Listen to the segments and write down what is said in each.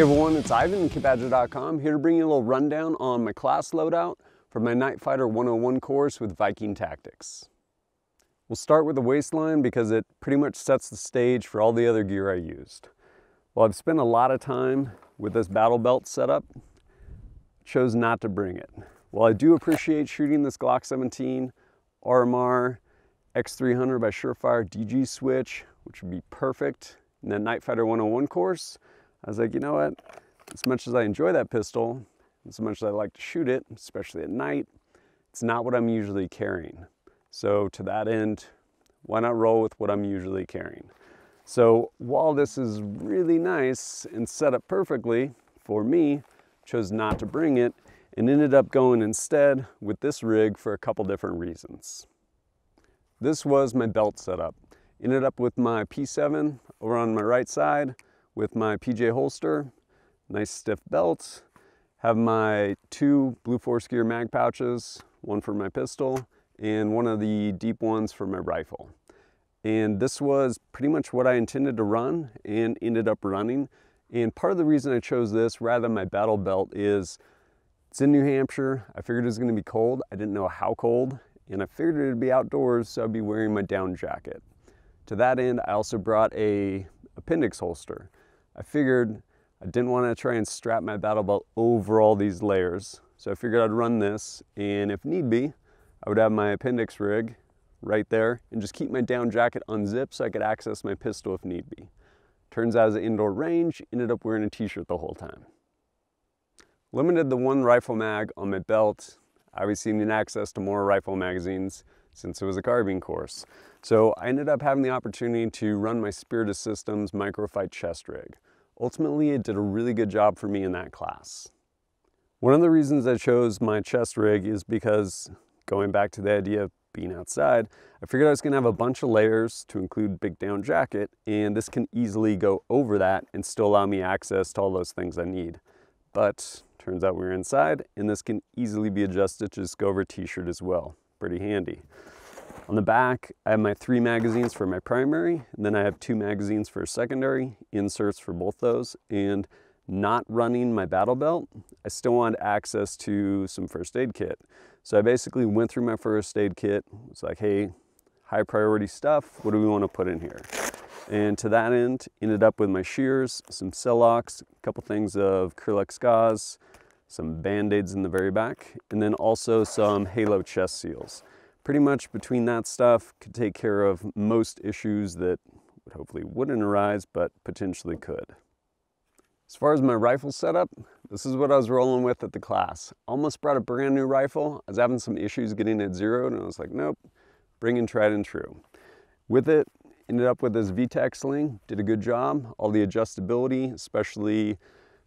Hey everyone, it's Ivan, KitBadger.com, here to bring you a little rundown on my class loadout for my Nightfighter 101 course with Viking Tactics. We'll start with the waistline because it pretty much sets the stage for all the other gear I used. While I've spent a lot of time with this battle belt setup, I chose not to bring it. While I do appreciate shooting this Glock 17, RMR, X300 by SureFire DG switch, which would be perfect in that Nightfighter 101 course, I was like, you know what, as much as I enjoy that pistol, as much as I like to shoot it, especially at night, it's not what I'm usually carrying. So to that end, why not roll with what I'm usually carrying? So while this is really nice and set up perfectly for me, chose not to bring it and ended up going instead with this rig for a couple different reasons. This was my belt setup. Ended up with my P7 over on my right side, with my PJ holster, nice stiff belt, have my two Blue Force Gear mag pouches, one for my pistol and one of the deep ones for my rifle. And this was pretty much what I intended to run and ended up running. And part of the reason I chose this rather than my battle belt is it's in New Hampshire. I figured it was going to be cold. I didn't know how cold, and I figured it would be outdoors, so I'd be wearing my down jacket. To that end, I also brought a appendix holster. I figured I didn't want to try and strap my battle belt over all these layers, so I figured I'd run this, and if need be, I would have my appendix rig right there and just keep my down jacket unzipped so I could access my pistol if need be. Turns out as an indoor range, ended up wearing a t-shirt the whole time. Limited the one rifle mag on my belt. I obviously needed access to more rifle magazines since it was a carbine course. So I ended up having the opportunity to run my Spiritus Systems Microfight chest rig. Ultimately, it did a really good job for me in that class. One of the reasons I chose my chest rig is because, going back to the idea of being outside, I figured I was going to have a bunch of layers to include big down jacket, and this can easily go over that and still allow me access to all those things I need. But turns out we're inside, and this can easily be adjusted to just go over a t-shirt as well. Pretty handy. On the back, I have my 3 magazines for my primary, and then I have 2 magazines for secondary, inserts for both those, and not running my battle belt, I still wanted access to some first aid kit. So I basically went through my first aid kit. It's like, hey, high priority stuff, what do we want to put in here? And to that end, ended up with my shears, some Celox, a couple things of Acrylic gauze, some Band-Aids in the very back, and then also some Halo chest seals. Pretty much between that stuff could take care of most issues that hopefully wouldn't arise, but potentially could. As far as my rifle setup, this is what I was rolling with at the class. Almost brought a brand new rifle. I was having some issues getting it zeroed, and I was like, nope, bring in tried and true. With it, ended up with this VTAC sling, did a good job. All the adjustability, especially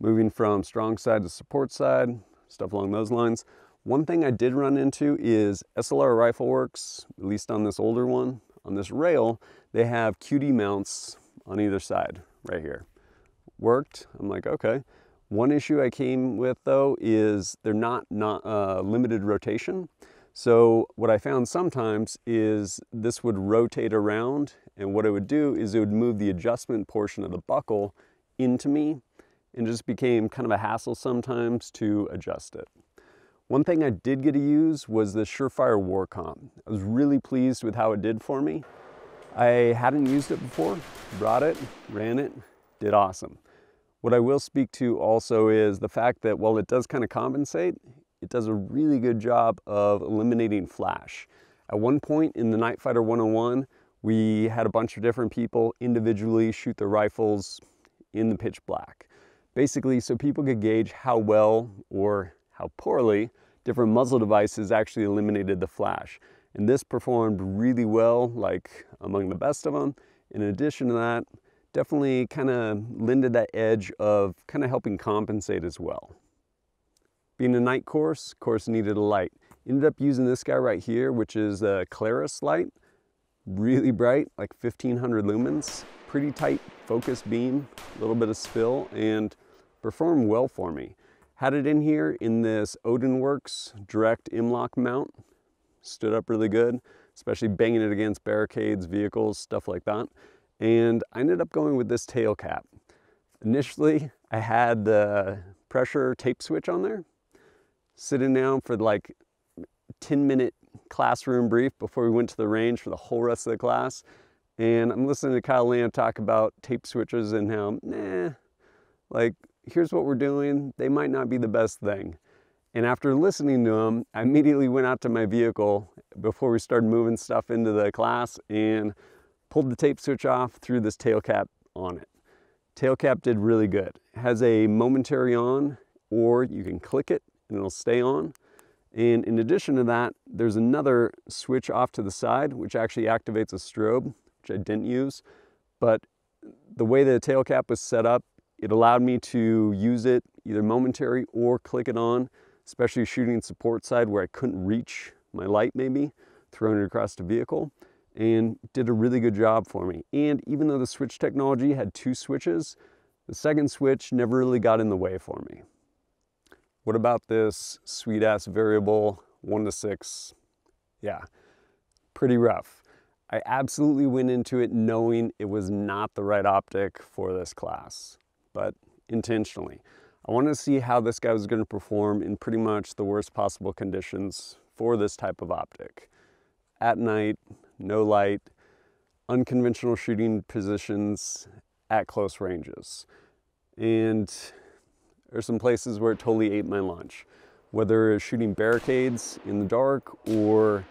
moving from strong side to support side, stuff along those lines. One thing I did run into is SLR Rifle Works, at least on this older one, on this rail, they have QD mounts on either side, right here. Worked, I'm like, okay. One issue I came with though is they're not limited rotation. So what I found sometimes is this would rotate around, and what it would do is it would move the adjustment portion of the buckle into me, and just became kind of a hassle sometimes to adjust it. One thing I did get to use was the SureFire Warcom. I was really pleased with how it did for me. I hadn't used it before, brought it, ran it, did awesome. What I will speak to also is the fact that while it does kind of compensate, it does a really good job of eliminating flash. At one point in the Nightfighter 101, we had a bunch of different people individually shoot their rifles in the pitch black. Basically, so people could gauge how well or how poorly different muzzle devices actually eliminated the flash. And this performed really well, like among the best of them. In addition to that, definitely kind of lended that edge of kind of helping compensate as well. Being a night course, of course needed a light. Ended up using this guy right here, which is a Claris light. Really bright, like 1500 lumens. Pretty tight focus beam, a little bit of spill, and performed well for me. Had it in here in this Odinworks direct M-lock mount. Stood up really good, especially banging it against barricades, vehicles, stuff like that. And I ended up going with this tail cap. Initially, I had the pressure tape switch on there, sitting down for like 10-minute classroom brief before we went to the range for the whole rest of the class. And I'm listening to Kyle Lamb talk about tape switches and how, like, here's what we're doing. They might not be the best thing. And after listening to him, I immediately went out to my vehicle before we started moving stuff into the class and pulled the tape switch off, threw this tail cap on it. Tail cap did really good. It has a momentary on, or you can click it and it'll stay on. And in addition to that, there's another switch off to the side, which actually activates a strobe, which I didn't use. But the way the tail cap was set up, it allowed me to use it either momentary or click it on, especially shooting support side where I couldn't reach my light maybe, throwing it across the vehicle, and did a really good job for me. And even though the switch technology had 2 switches, the second switch never really got in the way for me. What about this sweet ass variable 1 to 6? Yeah, pretty rough. I absolutely went into it knowing it was not the right optic for this class, but intentionally. I wanted to see how this guy was going to perform in pretty much the worst possible conditions for this type of optic. At night, no light, unconventional shooting positions at close ranges. And there's some places where it totally ate my lunch, whether it's shooting barricades in the dark or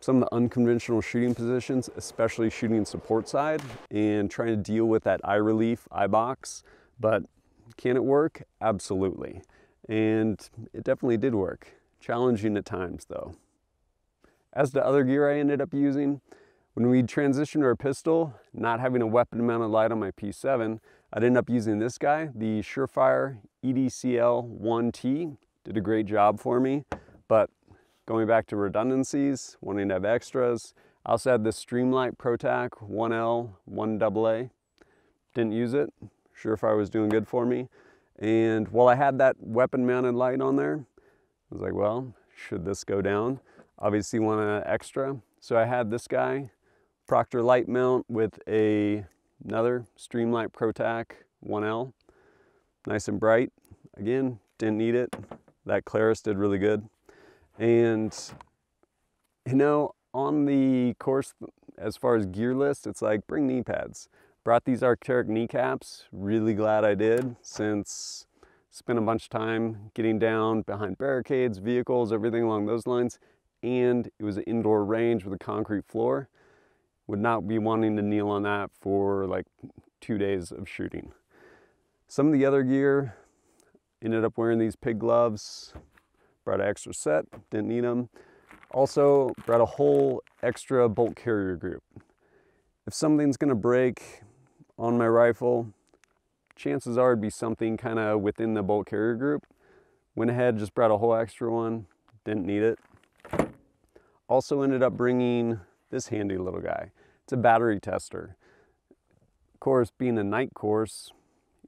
some of the unconventional shooting positions, especially shooting support side and trying to deal with that eye relief, eye box. But can it work? Absolutely. And it definitely did work. Challenging at times though. As to other gear I ended up using, when we transitioned to our pistol, not having a weapon mounted light on my P7, I'd end up using this guy, the SureFire EDCL-1T. Did a great job for me, but going back to redundancies, wanting to have extras, I also had this Streamlight ProTac 1L, 1AA. Didn't use it. SureFire was doing good for me. And while I had that weapon mounted light on there, I was like, well, should this go down? Obviously want an extra. So I had this guy, Proctor light mount with another Streamlight ProTac 1L. Nice and bright. Again, didn't need it. That Claris did really good. And you know, on the course, as far as gear list, it's like bring knee pads. Brought these Arcteryx kneecaps. Really glad I did, since spent a bunch of time getting down behind barricades, vehicles, everything along those lines. And it was an indoor range with a concrete floor. Would not be wanting to kneel on that for like 2 days of shooting. Some of the other gear, ended up wearing these pig gloves. Brought an extra set, didn't need them. Also brought a whole extra bolt carrier group. If something's gonna break on my rifle, chances are it'd be something kind of within the bolt carrier group. Went ahead, just brought a whole extra one, didn't need it. Also ended up bringing this handy little guy. It's a battery tester. Of course, being a night course,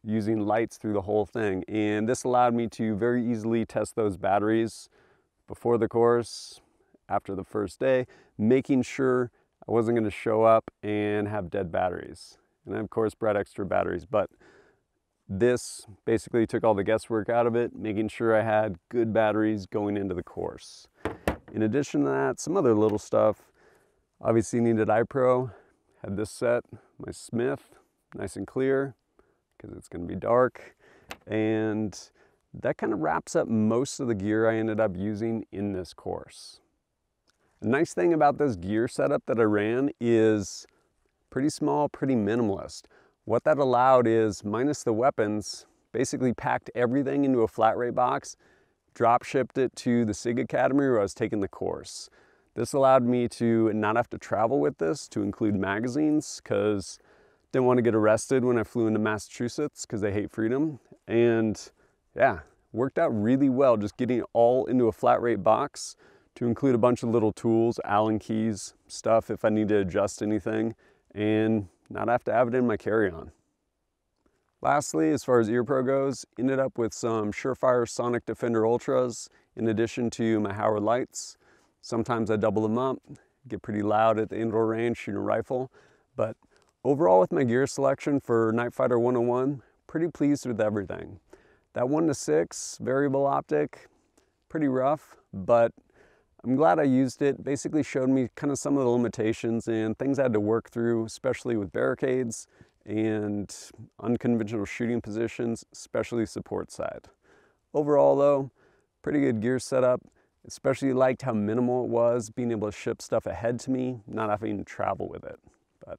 using lights through the whole thing. And this allowed me to very easily test those batteries before the course, after the first day, making sure I wasn't going to show up and have dead batteries. And I, of course, brought extra batteries, but this basically took all the guesswork out of it, making sure I had good batteries going into the course. In addition to that, some other little stuff. Obviously needed iPro, had this set, my Smith, nice and clear, because it's going to be dark. And that kind of wraps up most of the gear I ended up using in this course. The nice thing about this gear setup that I ran is pretty small, pretty minimalist. What that allowed is, minus the weapons, basically packed everything into a flat rate box, drop shipped it to the SIG Academy where I was taking the course. This allowed me to not have to travel with this, to include magazines, because didn't want to get arrested when I flew into Massachusetts because they hate freedom. And yeah, worked out really well, just getting it all into a flat rate box to include a bunch of little tools, Allen keys, stuff if I need to adjust anything, and not have to have it in my carry-on. Lastly, as far as ear pro goes, ended up with some SureFire Sonic Defender Ultras in addition to my Howard lights. Sometimes I double them up, get pretty loud at the indoor range shooting a rifle, but overall with my gear selection for Nightfighter 101, pretty pleased with everything. That 1:6 variable optic, pretty rough, but I'm glad I used it. Basically showed me kind of some of the limitations and things I had to work through, especially with barricades and unconventional shooting positions, especially support side. Overall though, pretty good gear setup. Especially liked how minimal it was, being able to ship stuff ahead to me, not having to travel with it. But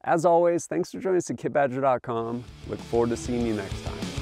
as always, thanks for joining us at kitbadger.com. Look forward to seeing you next time.